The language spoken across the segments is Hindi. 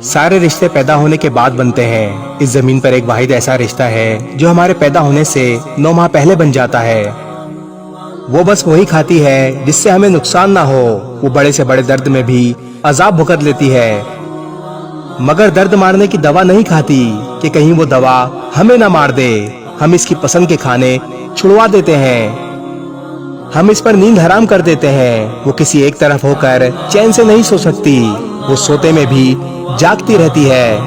सारे रिश्ते पैदा होने के बाद बनते हैं। इस जमीन पर एक वाहिद ऐसा रिश्ता है जो हमारे पैदा होने से 9 माह पहले बन जाता है। वो बस वही खाती है जिससे हमें नुकसान ना हो। वो बड़े से बड़े दर्द में भी अजाब भुगत लेती है, मगर दर्द मारने की दवा नहीं खाती कि कहीं वो दवा हमें ना मार दे। हम इसकी पसंद के खाने छुड़वा देते हैं, हम इस पर नींद हराम कर देते हैं। वो किसी एक तरफ होकर चैन से नहीं सो सकती, वो सोते में भी जागती रहती है।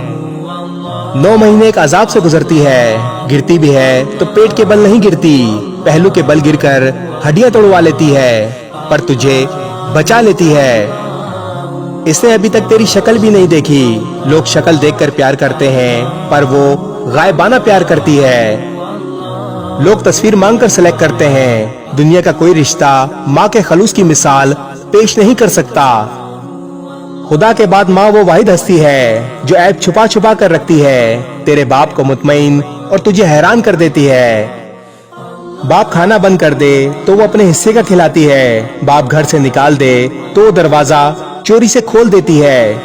9 महीने एक अजाब से गुजरती है। गिरती भी है तो पेट के बल नहीं गिरती, पहलू के बल गिरकर हड्डियां तोड़वा लेती है, पर तुझे बचा लेती है। इसने अभी तक तेरी शक्ल भी नहीं देखी। लोग शक्ल देखकर प्यार करते हैं, पर वो गायबाना प्यार करती है। लोग तस्वीर मांगकर सेलेक्ट करते हैं। दुनिया का कोई रिश्ता माँ के खलूस की मिसाल पेश नहीं कर सकता। खुदा के बाद माँ वो वाहिद हस्ती है जो ऐब छुपा छुपा कर रखती है। तेरे बाप को मुतमईन और तुझे हैरान कर देती है। बाप खाना बंद कर दे तो वो अपने हिस्से का खिलाती है। बाप घर से निकाल दे तो वो दरवाजा चोरी से खोल देती है।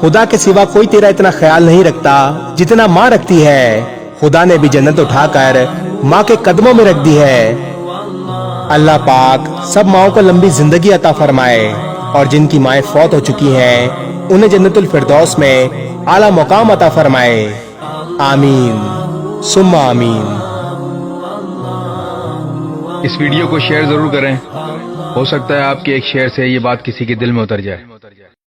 खुदा के सिवा कोई तेरा इतना ख्याल नहीं रखता जितना माँ रखती है। खुदा ने भी जन्नत उठाकर माँ के कदमों में रख दी है। अल्लाह पाक सब माओं को लंबी जिंदगी अता फरमाए, और जिनकी माएं फौत हो चुकी हैं उन्हें जन्नतुल फिरदौस में आला मुकाम अता फरमाए। आमीन सुम्मा आमीन। इस वीडियो को शेयर जरूर करें, हो सकता है आपके एक शेयर से ये बात किसी के दिल में उतर जाए।